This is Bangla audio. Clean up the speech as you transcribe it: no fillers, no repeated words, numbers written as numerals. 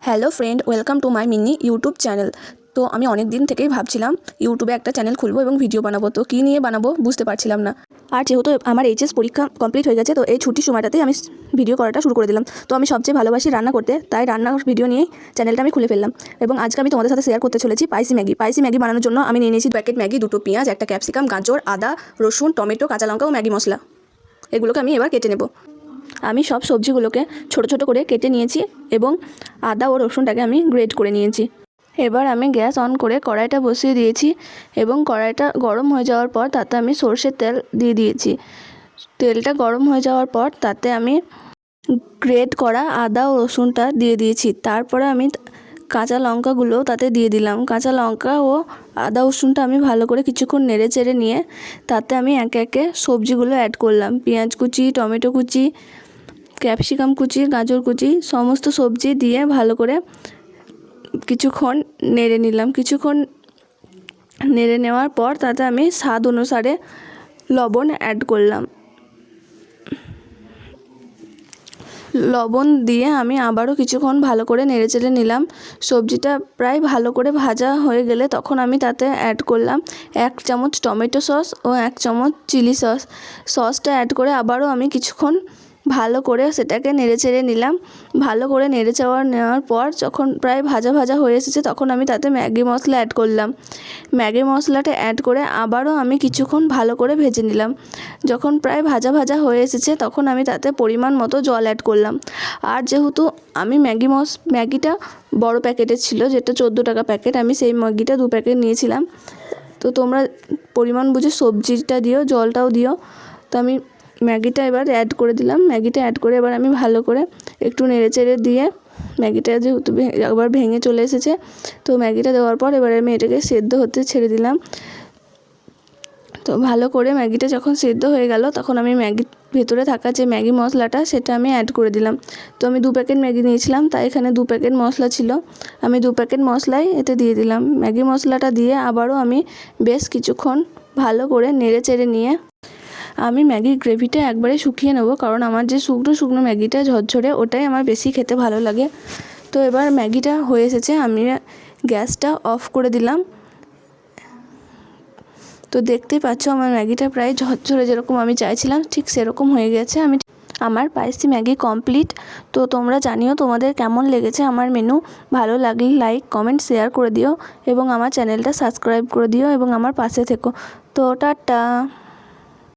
Hello friend, welcome to my mini YouTube channel. তো আমি অনেক দিন থেকেই ভাবছিলাম ইউটিউবে একটা চ্যানেল খুলবো এবং ভিডিও বানাবো। তো কী নিয়ে বানাবো বুঝতে পারছিলাম না। আর যেহেতু আমার এইচএস পরীক্ষা কমপ্লিট হয়ে গেছে, তো এই ছুটির সময়টাতেই আমি ভিডিও করাটা শুরু করে দিলাম। তো আমি সবচেয়ে ভালোবাসি রান্না করতে, তাই রান্নার ভিডিও নিয়েই চ্যানেলটা আমি খুলে ফেললাম। এবং আজকে আমি তোমাদের সাথে শেয়ার করতে চলেছি স্পাইসি ম্যাগি বানানোর জন্য আমি নিয়ে নিয়েছি 2 প্যাকেট ম্যাগি, 2টো পেঁয়াজ, একটা ক্যাপসিকাম, গাজর, আদা, রসুন, টমেটো, কাঁচা লঙ্কা ও ম্যাগি মশলা। এগুলোকে আমি এবার কেটে নেব। আমি সব সবজিগুলোকে ছোট ছোট করে কেটে নিয়েছি এবং আদা ও রসুনটাকে আমি গ্রেট করে নিয়েছি। এবার আমি গ্যাস অন করে কড়াইটা বসিয়ে দিয়েছি এবং কড়াইটা গরম হয়ে যাওয়ার পর তাতে আমি সর্ষের তেল দিয়ে দিয়েছি। তেলটা গরম হয়ে যাওয়ার পর তাতে আমি গ্রেট করা আদা ও রসুনটা দিয়ে দিয়েছি। তারপরে আমি কাঁচা লঙ্কাগুলো তাতে দিয়ে দিলাম। কাঁচা লঙ্কা ও আদা রসুনটা আমি ভালো করে কিছুক্ষণ নেড়ে চেড়ে নিয়ে তাতে আমি একে একে সবজিগুলো অ্যাড করলাম। পেঁয়াজ কুচি, টমেটো কুচি, ক্যাপসিকাম কুচি, গাজর কুচি, সমস্ত সবজি দিয়ে ভালো করে কিছুক্ষণ নেড়ে নিলাম। কিছুক্ষণ নেড়ে নেওয়ার পর তাতে আমি স্বাদ অনুসারে লবণ অ্যাড করলাম। লবণ দিয়ে আমি আবারও কিছুক্ষণ ভালো করে নেড়ে চেড়ে নিলাম। সবজিটা প্রায় ভালো করে ভাজা হয়ে গেলে তখন আমি তাতে অ্যাড করলাম 1 চামচ টমেটো সস ও 1 চামচ চিলি সস। সসটা অ্যাড করে আবারও আমি কিছুক্ষণ ভালো করে সেটাকে নেড়ে চেড়ে নিলাম। ভালো করে নেড়ে নেওয়ার পর যখন প্রায় ভাজা ভাজা হয়ে এসেছে তখন আমি তাতে ম্যাগি মশলা অ্যাড করলাম। ম্যাগি মশলাটা অ্যাড করে আবারও আমি কিছুক্ষণ ভালো করে ভেজে নিলাম। যখন প্রায় ভাজা ভাজা হয়ে এসেছে তখন আমি তাতে পরিমাণ মতো জল অ্যাড করলাম। আর যেহেতু আমি ম্যাগিটা বড় প্যাকেটের ছিল, যেটা 14 টাকা প্যাকেট, আমি সেই ম্যাগিটা 2 প্যাকেট নিয়েছিলাম। তো তোমরা পরিমাণ বুঝে সবজিটা দিও, জলটাও দিও। তো আমি ম্যাগিটা এবার অ্যাড করে দিলাম। ম্যাগিটা অ্যাড করে এবার আমি ভালো করে একটু নেড়ে চেড়ে দিয়ে ম্যাগিটা যেহেতু একবার ভেঙে চলে এসেছে, তো ম্যাগিটা দেওয়ার পর এবার আমি এটাকে সেদ্ধ হতে ছেড়ে দিলাম। তো ভালো করে ম্যাগিটা যখন সেদ্ধ হয়ে গেল তখন আমি ম্যাগির ভেতরে থাকা যে ম্যাগি মশলাটা সেটা আমি অ্যাড করে দিলাম। তো আমি 2 প্যাকেট ম্যাগি নিয়েছিলাম, তাই এখানে 2 প্যাকেট মশলা ছিল। আমি 2 প্যাকেট মশলাই এতে দিয়ে দিলাম। ম্যাগি মশলাটা দিয়ে আবারও আমি বেশ কিছুক্ষণ ভালো করে নেড়ে চেড়ে নিয়ে আমি ম্যাগির গ্রেভিটা একবারে শুকিয়ে নেব, কারণ আমার যে শুকনো শুকনো ম্যাগিটা ঝরঝরে ওটাই আমার বেশি খেতে ভালো লাগে। তো এবার ম্যাগিটা হয়ে এসেছে, আমি গ্যাসটা অফ করে দিলাম। তো দেখতেই পাচ্ছ আমার ম্যাগিটা প্রায় ঝরঝরে যেরকম আমি চাইছিলাম ঠিক সেরকম হয়ে গেছে। আমার স্পাইসি ম্যাগি কমপ্লিট। তো তোমরা জানিও তোমাদের কেমন লেগেছে আমার মেনু। ভালো লাগলে লাইক, কমেন্ট, শেয়ার করে দিও এবং আমার চ্যানেলটা সাবস্ক্রাইব করে দিও এবং আমার পাশে থেকো। তো টাটা।